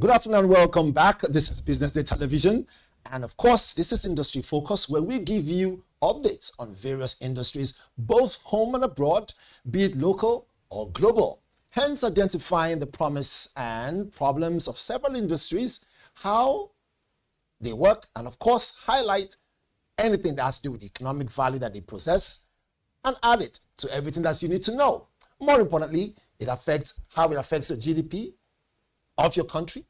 Good afternoon and welcome back. This is Business Day Television. And of course, this is Industry Focus, where we give you updates on various industries, both home and abroad, be it local or global. Hence, identifying the promise and problems of several industries, how they work, and of course, highlight anything that has to do with the economic value that they possess and add it to everything that you need to know. More importantly, it affects how it affects the GDP of your country.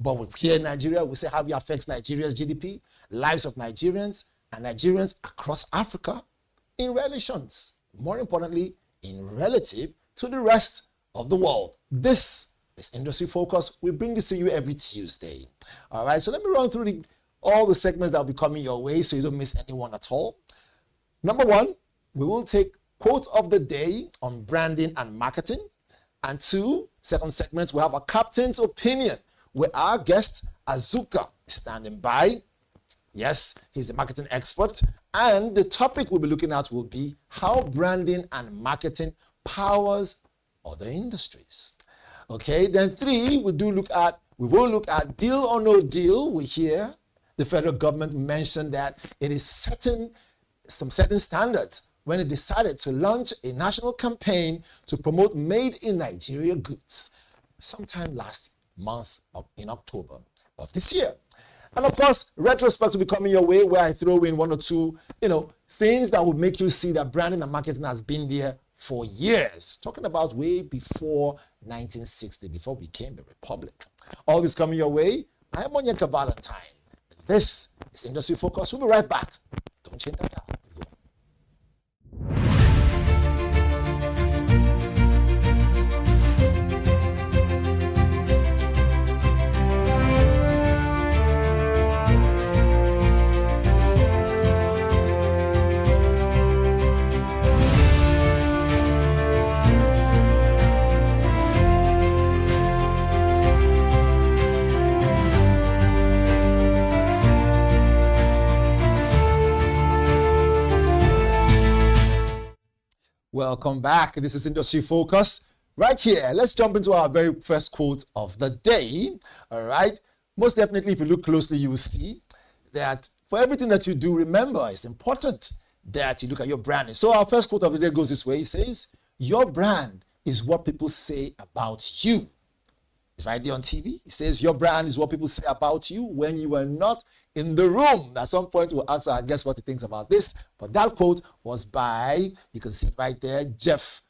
But here in Nigeria, we say how it affects Nigeria's GDP, lives of Nigerians, and Nigerians across Africa in relations. More importantly, in relative to the rest of the world. This is Industry Focus. We bring this to you every Tuesday. All right, so let me run through all the segments that will be coming your way so you don't miss anyone at all. Number one, we will take quote of the day on branding and marketing. And second segment, we have a captain's opinion where our guest, Azuka, is standing by. Yes, he's a marketing expert. And the topic we'll be looking at will be how branding and marketing powers other industries. Okay, then 3, we will look at deal or no deal. We hear the federal government mention that it is setting some standards when it decided to launch a national campaign to promote made in Nigeria goods sometime last month in October of this year. And of course, retrospect will be coming your way where I throw in 1 or 2, things that would make you see that branding and marketing has been there for years. Talking about way before 1960, before we became a republic. All this coming your way. I am Onyeka Valentine. This is Industry Focus. We'll be right back. Don't change that dial. Welcome back. This is Industry Focus. Right here, let's jump into our very first quote of the day. All right. Most definitely, if you look closely, you will see that for everything that you do, remember, it's important that you look at your branding. So our first quote of the day goes this way. It says, your brand is what people say about you. It's right there on TV. It says, your brand is what people say about you when you are not in the room. At some point, we'll ask our guest what he thinks about this. But that quote was by, you can see it right there, Jeff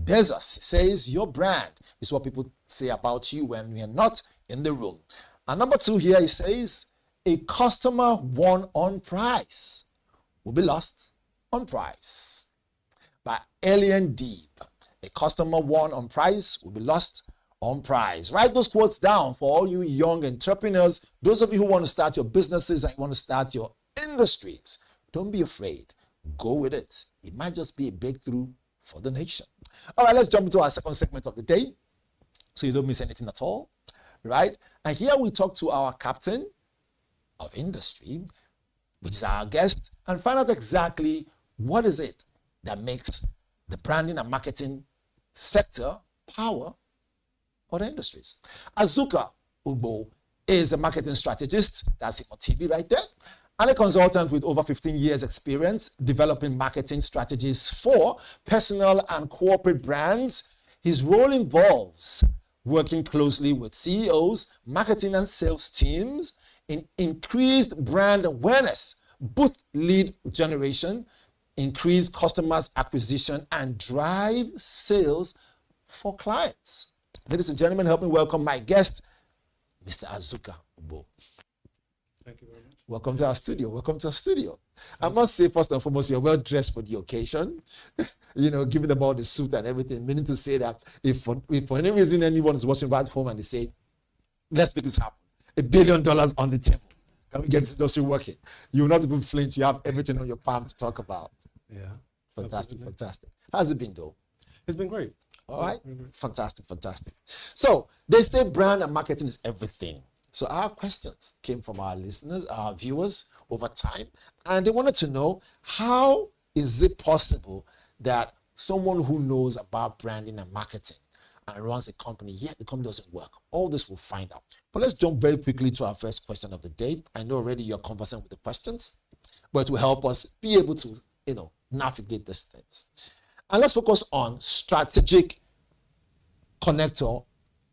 Bezos. He says, your brand is what people say about you when you're not in the room. And number 2 here, he says, a customer won on price will be lost on price. By Alien Deep, a customer won on price will be lost on price. Write those quotes down for all you young entrepreneurs, those of you who want to start your businesses and want to start your industries. Don't be afraid. Go with it. It might just be a breakthrough for the nation. All right, let's jump into our second segment of the day so you don't miss anything at all. Right? And here we talk to our captain of industry, which is our guest, and find out exactly what is it that makes the branding and marketing sector power other industries. Azuka Ugboh is a marketing strategist, that's him on TV right there, and a consultant with over 15 years experience developing marketing strategies for personal and corporate brands. His role involves working closely with CEOs, marketing and sales teams in increased brand awareness, boost lead generation, increase customers acquisition, and drive sales for clients. Ladies and gentlemen, help me welcome my guest, Mr. Azuka Ubo. Thank you very much. Welcome to our studio. Welcome to our studio. I must say, first and foremost, you're well dressed for the occasion. Giving them all the suit and everything, meaning to say that if for any reason anyone is watching right home and they say, let's make this happen, $1 billion on the table, can we get this industry working? You will not even flinch. You have everything on your palm to talk about. Yeah. Fantastic, fantastic. How's it been, though? It's been great. All right. Fantastic. So they say brand and marketing is everything. So our questions came from our listeners, our viewers over time, and they wanted to know, how is it possible that someone who knows about branding and marketing and runs a company, yet the company doesn't work. All this we'll find out. But let's jump very quickly to our first question of the day. I know already you're conversant with the questions, but it will help us be able to, navigate these things. And let's focus on strategic connector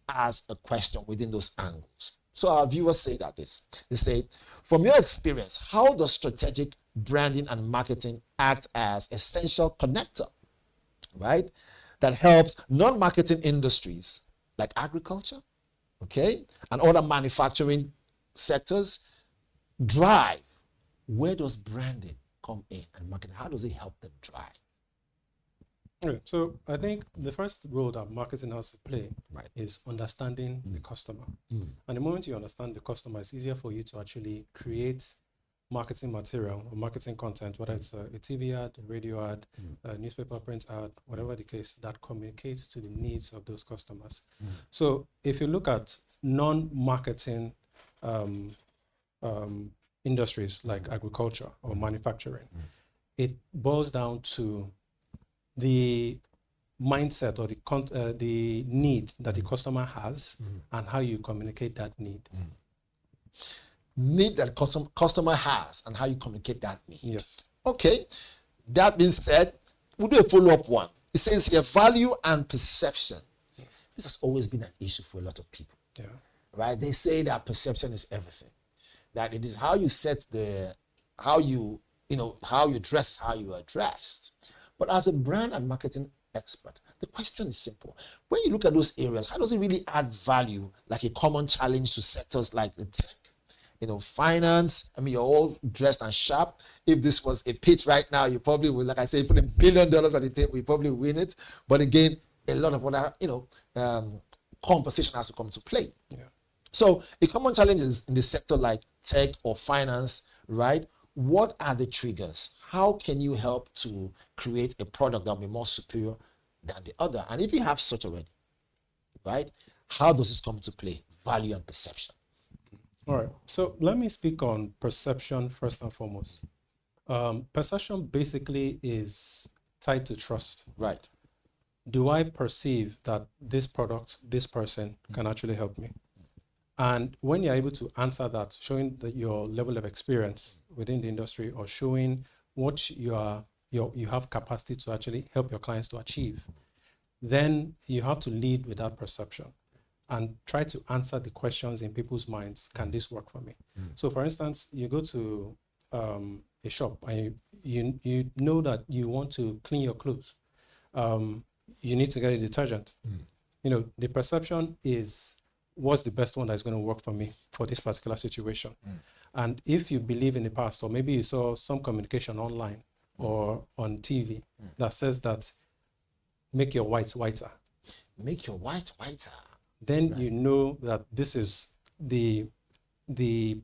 as a question within those angles. So our viewers say that this. They say, from your experience, how does strategic branding and marketing act as essential connector, right? That helps non-marketing industries like agriculture, okay, and other manufacturing sectors drive. Where does branding come in and marketing? How does it help them drive? Okay, so I think the first role that marketing has to play is understanding the customer. And the moment you understand the customer, it's easier for you to actually create marketing material or marketing content, whether it's a TV ad, a radio ad, a newspaper print ad, whatever the case, that communicates to the needs of those customers. So if you look at non-marketing industries like agriculture or manufacturing, it boils down to the mindset or the need that the customer has and how you communicate that need. Need that customer has and how you communicate that need. Yes. Okay. That being said, we'll do a follow-up one. It says here, value and perception. This has always been an issue for a lot of people. Yeah. Right? They say that perception is everything. That it is how you set how you dress, how you are dressed. But as a brand and marketing expert, the question is simple. When you look at those areas, how does it really add value, like a common challenge to sectors like the tech, finance? I mean, you're all dressed and sharp. If this was a pitch right now, you probably would, like I say, put $1 billion on the table, you probably win it. But again, a lot of other, conversation has to come to play. Yeah. So a common challenge is in the sector like tech or finance, right? What are the triggers? How can you help to create a product that will be more superior than the other? And if you have such already, right, how does this come to play? Value and perception. All right. So let me speak on perception first and foremost. Perception basically is tied to trust. Right. Do I perceive that this product, this person can actually help me? And when you're able to answer that, showing that your level of experience within the industry or showing what you have capacity to actually help your clients to achieve, then you have to lead with that perception and try to answer the questions in people's minds. Can this work for me? So for instance, you go to a shop and you know that you want to clean your clothes. You need to get a detergent. The perception is, what's the best one that's going to work for me for this particular situation? And if you believe in the past, or maybe you saw some communication online or on TV that says that make your whites whiter. Make your white whiter. Then you know that this is the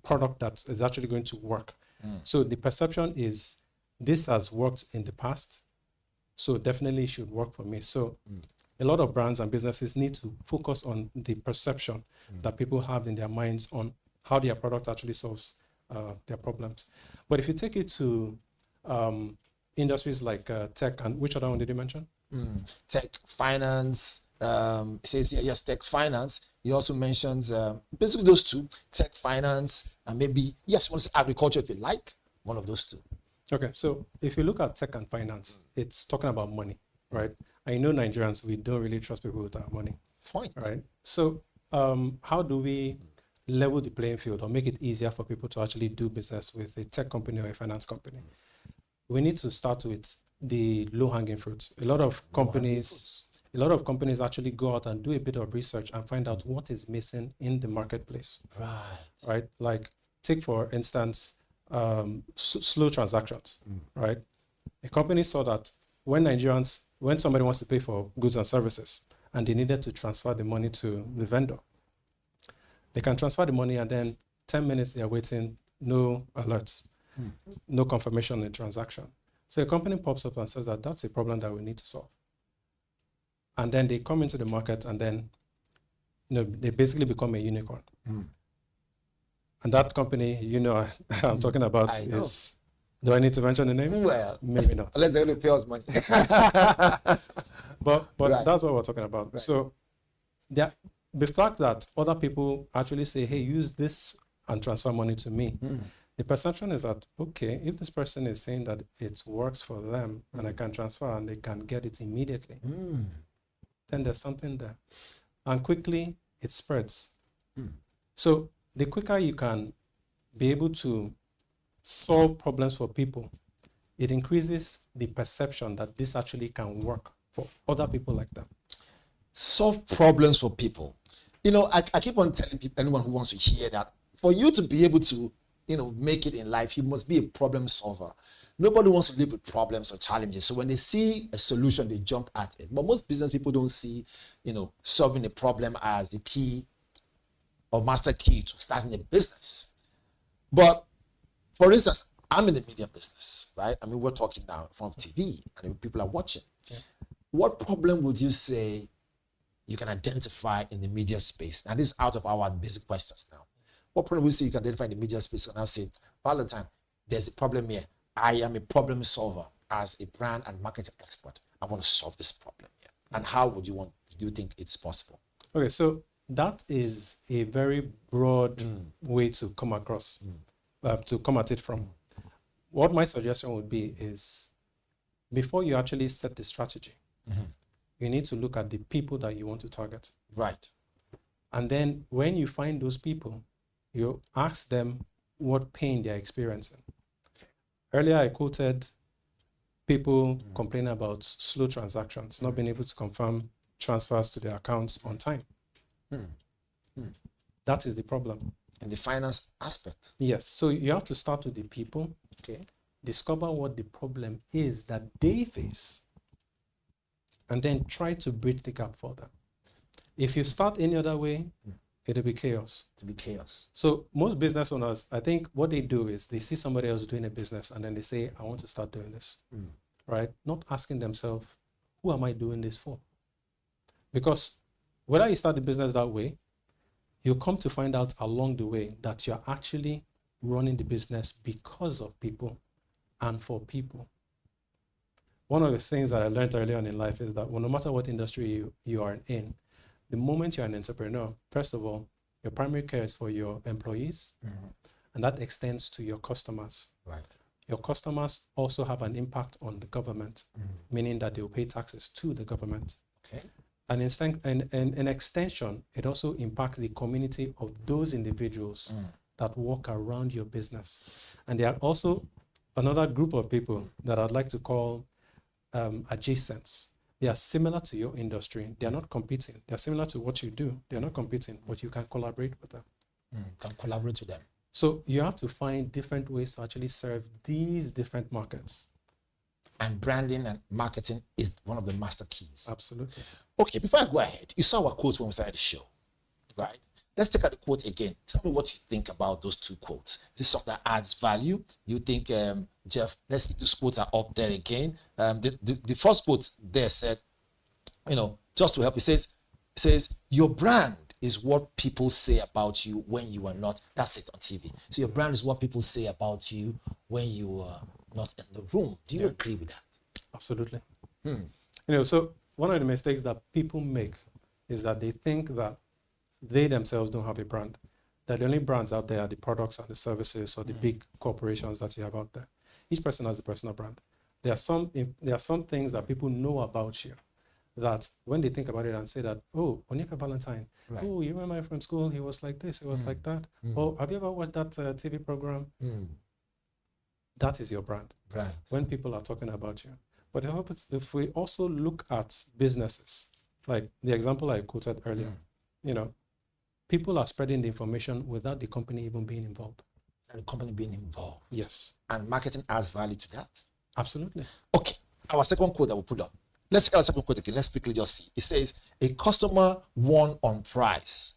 product that is actually going to work. So the perception is, this has worked in the past, so definitely it should work for me. So a lot of brands and businesses need to focus on the perception that people have in their minds on how their product actually solves their problems. But if you take it to industries like tech, and which other one did you mention? Tech, finance, it says here, yes, tech, finance. He also mentions basically those two, tech, finance, and maybe, yes, you want to say agriculture if you like, one of those two. Okay, so if you look at tech and finance, it's talking about money, right? I know Nigerians, we don't really trust people with our money. Point. Right. So how do we level the playing field or make it easier for people to actually do business with a tech company or a finance company? We need to start with the low-hanging fruits. A lot of companies actually go out and do a bit of research and find out what is missing in the marketplace. Right. Like take, for instance, slow transactions, right? A company saw that when somebody wants to pay for goods and services and they needed to transfer the money to the vendor, they can transfer the money and then 10 minutes they're waiting, no alerts, no confirmation on the transaction. So a company pops up and says that that's a problem that we need to solve. And then they come into the market and then they basically become a unicorn. And that company, I'm talking about is, do I need to mention the name? Well, maybe not. Unless they're going to pay us money. But Right. that's what we're talking about. Right. So the fact that other people actually say, hey, use this and transfer money to me. The perception is that, okay, if this person is saying that it works for them and I can transfer and they can get it immediately, then there's something there. And quickly it spreads. So the quicker you can be able to solve problems for people, it increases the perception that this actually can work for other people like that. Solve problems for people. I keep on telling people, anyone who wants to hear that, for you to be able to, make it in life, you must be a problem solver. Nobody wants to live with problems or challenges. So when they see a solution, they jump at it. But most business people don't see, solving a problem as the key or master key to starting a business. But for instance, I'm in the media business, right? I mean, we're talking now from TV and people are watching. Yeah. What problem would you say you can identify in the media space? Now, this is out of our basic questions now. What problem would you say you can identify in the media space? And I'll say, Valentine, there's a problem here. I am a problem solver as a brand and marketing expert. I want to solve this problem here. And how do you think it's possible? Okay, so that is a very broad way to come across, to come at it from. What my suggestion would be is, before you actually set the strategy, you need to look at the people that you want to target. Right. And then when you find those people, you ask them what pain they're experiencing. Earlier, I quoted people complaining about slow transactions, not being able to confirm transfers to their accounts on time. That is the problem. In the finance aspect. Yes. So you have to start with the people. Okay. Discover what the problem is that they face, and then try to bridge the gap for them. If you start any other way, it'll be chaos. It'll be chaos. So most business owners, I think what they do is they see somebody else doing a business and then they say, I want to start doing this, right? Not asking themselves, who am I doing this for? Because whether you start the business that way, you'll come to find out along the way that you're actually running the business because of people and for people. One of the things that I learned early on in life is that no matter what industry you are in, the moment you're an entrepreneur, first of all, your primary care is for your employees, and that extends to your customers. Right. Your customers also have an impact on the government, meaning that they will pay taxes to the government. Okay. And in extension, it also impacts the community of those individuals that walk around your business. And there are also another group of people that I'd like to call adjacents. They are similar to your industry. They are not competing. They are similar to what you do. They are not competing, but you can collaborate with them. Can collaborate with them. So you have to find different ways to actually serve these different markets. And branding and marketing is one of the master keys. Absolutely. Okay, before I go ahead, you saw our quotes when we started the show, right? Let's take out the quote again. Tell me what you think about those two quotes. Is this something that adds value? Do you think, Jeff, let's see, those quotes are up there again. The first quote there said, just to help, it says, your brand is what people say about you when you are not. That's it on TV. So your brand is what people say about you when you are not in the room. Do you agree with that? Absolutely. So one of the mistakes that people make is that they think that they themselves don't have a brand. That the only brands out there are the products and the services or the big corporations that you have out there. Each person has a personal brand. There are some things that people know about you that when they think about it and say that, oh, Onyeka Valentine, right. Oh, you remember from school, he was like this, he was like that. Oh, have you ever watched that TV program? That is your brand. Right. When people are talking about you. But if we also look at businesses, like the example I quoted earlier, people are spreading the information without the company even being involved. And the company being involved. Yes. And marketing adds value to that. Absolutely. Okay. Our second quote that we put up. Let's check our second quote again. Let's quickly just see. It says, a customer won on price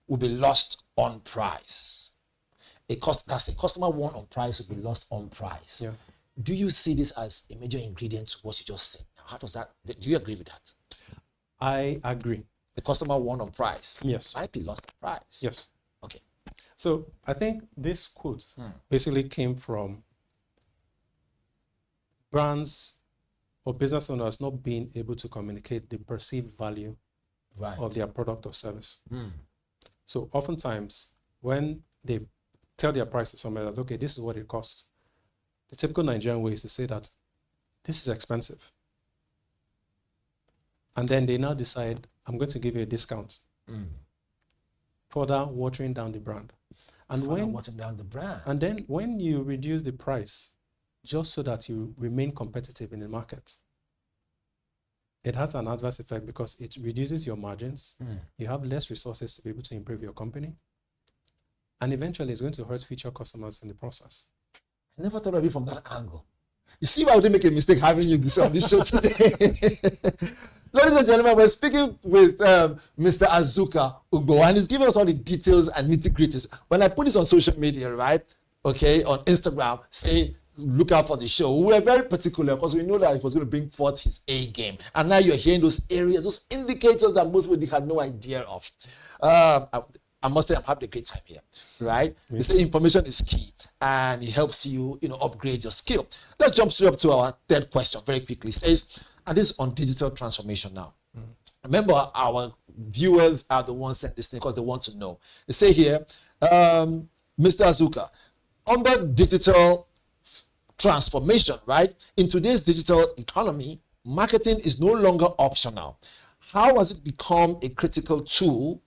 will be lost on price. That's a customer won on price will be lost on price. Yeah. Do you see this as a major ingredient to what you just said? Now, how does that, do you agree with that? I agree. The customer won on price. Yes. Might be lost on price. Yes. Okay. So I think this quote basically came from brands or business owners not being able to communicate the perceived value of their product or service. So oftentimes, when they tell their price to somebody that, okay, this is what it costs, the typical Nigerian way is to say that this is expensive. And then they now decide, I'm going to give you a discount. Further watering down the brand. And and then when you reduce the price, just so that you remain competitive in the market, it has an adverse effect because it reduces your margins. You have less resources to be able to improve your company. And eventually it's going to hurt future customers in the process. I never thought of it from that angle. You see why I didn't make a mistake having you on this show today. Ladies and gentlemen, we're speaking with Mr. Azuka Ugboh, and he's giving us all the details and nitty-gritties. When I put this on social media, right, okay, on Instagram, say, look out for the show, we were very particular because we know that it was going to bring forth his A game. And now you're hearing those areas, those indicators that most people had no idea of. I must say I'm having a great time here, right? They say information is key and it helps you, upgrade your skill. Let's jump straight up to our third question very quickly. It says, and this is on digital transformation now. Remember, our viewers are the ones sent this thing because they want to know. They say here, Mr. Azuka, under digital transformation, right? In today's digital economy, marketing is no longer optional. How has it become a critical tool?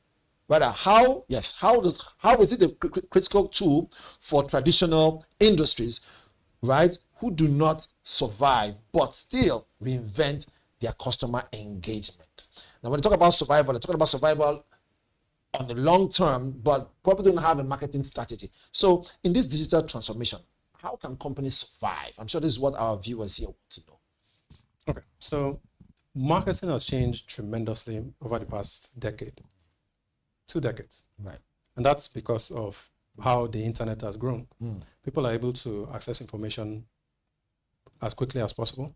Rather, how is it a critical tool for traditional industries, right, who do not survive but still reinvent their customer engagement? Now, when they talk about survival, they're talking about survival on the long term, but probably don't have a marketing strategy. So, in this digital transformation, how can companies survive? I'm sure this is what our viewers here want to know. Okay, so marketing has changed tremendously over the past decade. 2 decades. Right. And that's because of how the internet has grown. People are able to access information as quickly as possible.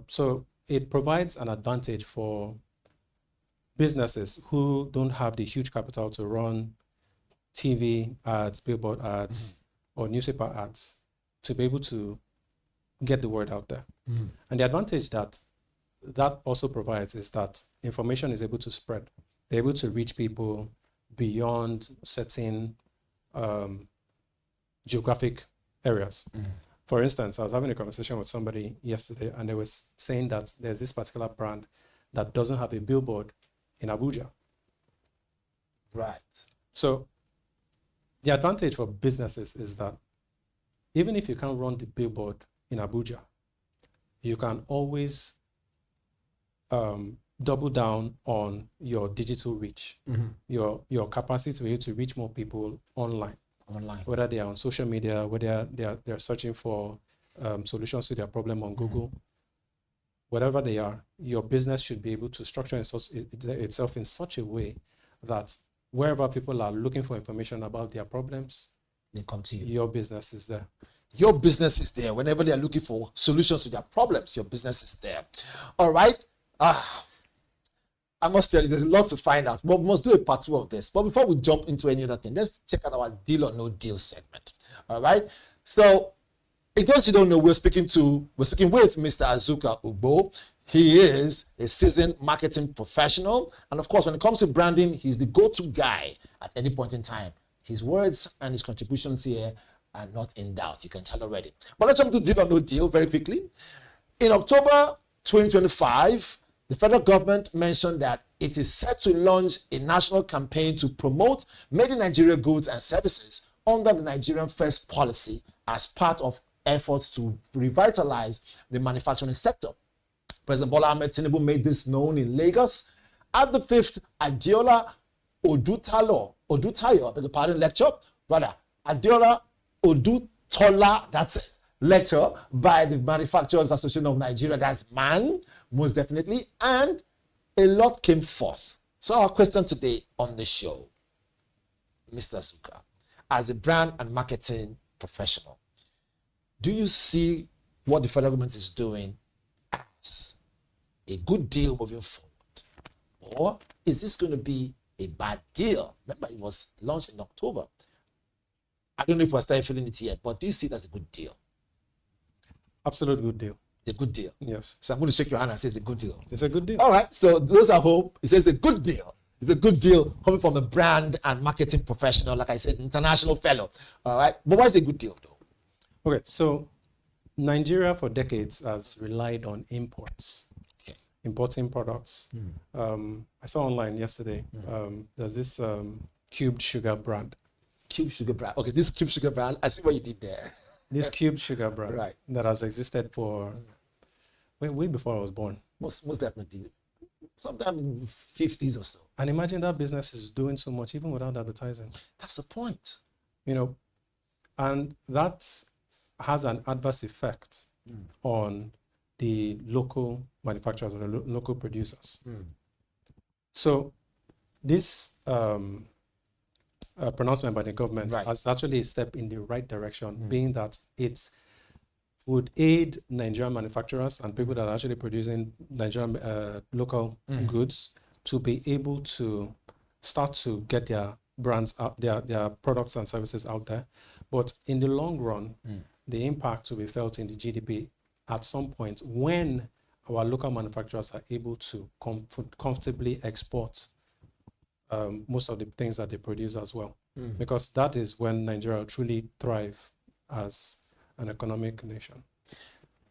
So it provides an advantage for businesses who don't have the huge capital to run TV ads, billboard ads, or newspaper ads to be able to get the word out there. And the advantage that also provides is that information is able to spread. They're able to reach people beyond certain geographic areas. For instance, I was having a conversation with somebody yesterday, and they were saying that there's this particular brand that doesn't have a billboard in Abuja. Right. So the advantage for businesses is that even if you can't run the billboard in Abuja, you can always double down on your digital reach, your capacity to be able to reach more people online, whether they are on social media, whether they're searching for solutions to their problem on Google, whatever they are, your business should be able to structure itself in such a way that wherever people are looking for information about their problems, they come to you. Your business is there. Your business is there. Whenever they are looking for solutions to their problems, your business is there. All right. I must tell you, there's a lot to find out. But we must do a part 2 of this. But before we jump into any other thing, let's check out our deal or no deal segment. All right. So, in case you don't know, we're speaking with Mr. Azuka Ubo. He is a seasoned marketing professional. And of course, when it comes to branding, he's the go-to guy at any point in time. His words and his contributions here are not in doubt. You can tell already. But let's jump to deal or no deal very quickly. In October 2025, the federal government mentioned that it is set to launch a national campaign to promote made in Nigeria goods and services under the Nigerian First policy as part of efforts to revitalize the manufacturing sector. President Bola Ahmed Tinubu made this known in Lagos at the 5th Adeola Odutayo lecture, Adeola Odutola, that's it, lecture by the Manufacturers Association of Nigeria, that's MAN, most definitely, and a lot came forth. So our question today on the show, Mr. Azuka, as a brand and marketing professional, do you see what the federal government is doing as a good deal moving forward? Or is this going to be a bad deal? Remember, it was launched in October. I don't know if we're starting feeling it yet, but do you see it as a good deal? Absolute good deal. It's a good deal. Yes. So I'm going to shake your hand and say it's a good deal. It's a good deal. All right. So those at home, it says a good deal. It's a good deal coming from a brand and marketing professional, like I said, international fellow. All right. But why is it a good deal, though? Okay. So Nigeria for decades has relied on imports, importing products. I saw online yesterday, there's this cubed sugar brand. Cube sugar brand. Okay, this cube sugar brand, I see what you did there. This cubed sugar brand Right. that has existed for way before I was born. Most definitely. Sometime in the 50s or so. And imagine that business is doing so much even without advertising. That's the point. You know, and that has an adverse effect on the local manufacturers or the local producers. So this pronouncement by the government has actually a step in the right direction, being that it would aid Nigerian manufacturers and people that are actually producing Nigerian local goods to be able to start to get their brands out, their products and services out there. But in the long run, the impact will be felt in the GDP at some point when our local manufacturers are able to comfortably export most of the things that they produce as well. Because that is when Nigeria will truly thrive as an economic nation.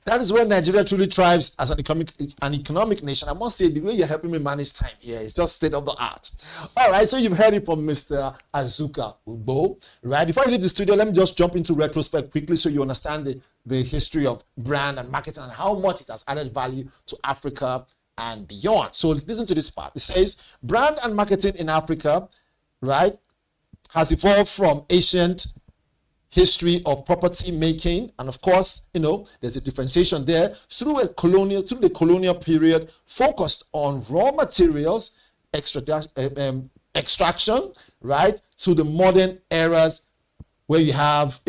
That is when Nigeria truly thrives as an economic nation. I must say, the way you're helping me manage time here is just state of the art. All right, so you've heard it from Mr. Azuka Ugboh, right? Before I leave the studio, let me just jump into retrospect quickly so you understand the history of brand and marketing and how much it has added value to Africa and beyond. So listen to this part. It says, brand and marketing in Africa, right, has evolved from ancient history of property making, and of course, there's a differentiation there through the colonial period, focused on raw materials, extraction, right, to the modern eras where you have,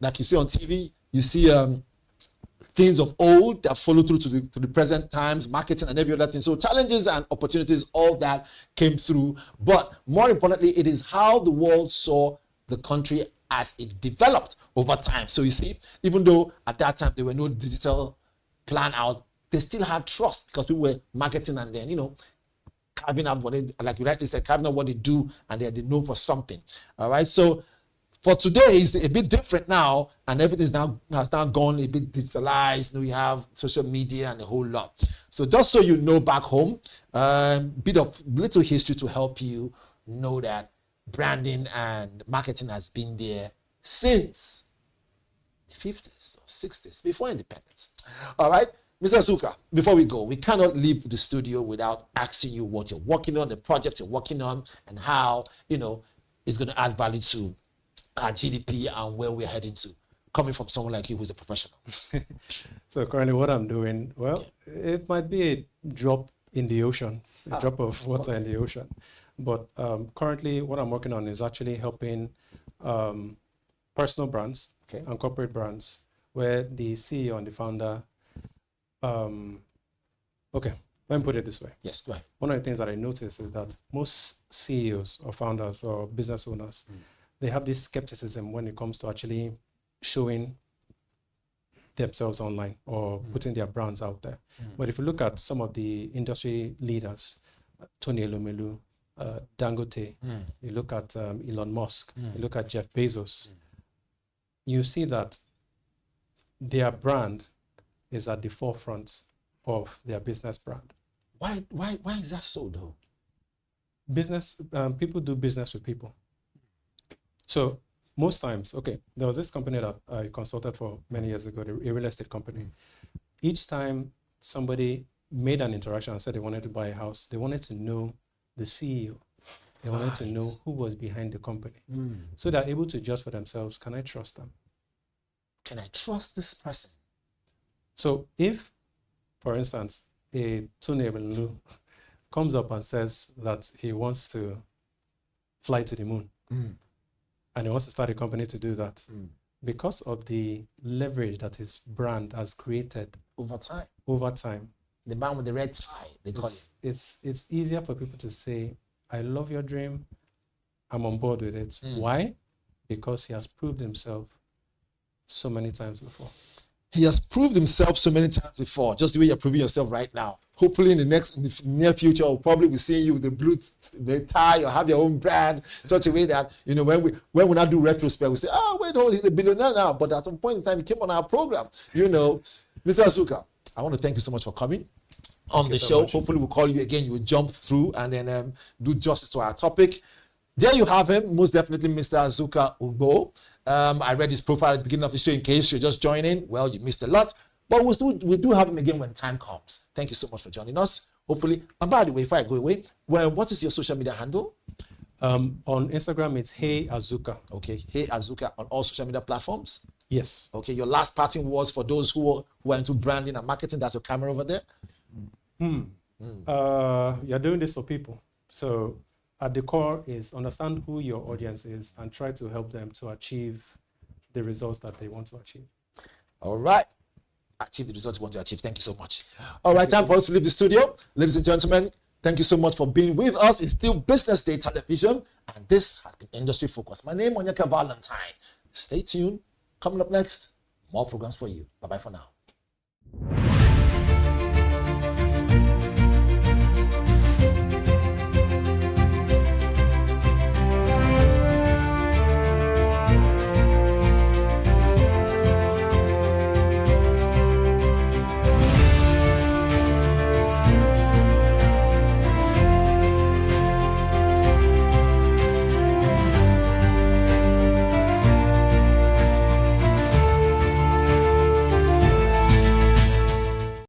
like you see on TV, you see things of old that follow through to the present times, marketing and every other thing. So challenges and opportunities, all that came through. But more importantly, it is how the world saw the country as it developed over time. So you see, even though at that time there were no digital plan out, they still had trust because people were marketing and then, carving out what they, like you rightly said, carving out what they do, and they're known for something. All right. So for today, it's a bit different now, and everything has now gone a bit digitalized. We have social media and a whole lot. So just so you know back home, little history to help you know that branding and marketing has been there since the 50s or 60s, before independence. All right, Mr. Azuka, before we go, we cannot leave the studio without asking you what you're working on, the project you're working on, and how, it's going to add value to our GDP and where we're heading to, coming from someone like you who's a professional. So currently what I'm doing, it might be a drop in the ocean, a drop of water in the ocean. But currently what I'm working on is actually helping personal brands and corporate brands where the CEO and the founder, let me put it this way. Yes, go ahead. One of the things that I notice is that most CEOs or founders or business owners, they have this skepticism when it comes to actually showing themselves online or putting their brands out there. But if you look at some of the industry leaders, Tony Elumelu, Dangote, you look at Elon Musk, you look at Jeff Bezos, you see that their brand is at the forefront of their business brand. Why is that so though? Business, people do business with people. So most times, there was this company that I consulted for many years ago, a real estate company. Each time somebody made an interaction and said they wanted to buy a house, they wanted to know the CEO. They wanted to know who was behind the company. So they're able to judge for themselves, can I trust them? Can I trust this person? So if, for instance, a Tony Elumelu comes up and says that he wants to fly to the moon, and he wants to start a company to do that, because of the leverage that his brand has created over time, the man with the red tie, they call it. It's easier for people to say, I love your dream, I'm on board with it. Why? Because he has proved himself so many times before. He has proved himself so many times before, just the way you're proving yourself right now. Hopefully in the near future, we'll probably be seeing you with the blue tie or have your own brand, such a way that, you know, when we now do retrospect, we say, oh, wait, hold, he's a billionaire now. But at some point in time, he came on our program, you know. Mr. Azuka, I want to thank you so much for coming on the show. Hopefully we'll call you again. You will jump through and then do justice to our topic. There you have him, most definitely Mr. Azuka Ugboh. I read his profile at the beginning of the show. In case you're just joining, well, you missed a lot. But we do have him again when time comes. Thank you so much for joining us. Hopefully, and by the way, if I go away, well, what is your social media handle? On Instagram, it's Hey Azuka. Okay, Hey Azuka on all social media platforms? Yes. Okay, your last parting words for those who are into branding and marketing. That's your camera over there. You're doing this for people. So at the core is understand who your audience is and try to help them to achieve the results that they want to achieve. All right. Achieve the results you want to achieve. Thank you so much. All right, time for us to leave the studio. Ladies and gentlemen, thank you so much for being with us. It's still Business Day Television, and this has been Industry Focus. My name is Onyeka Valentine. Stay tuned. Coming up next, more programs for you. Bye-bye for now.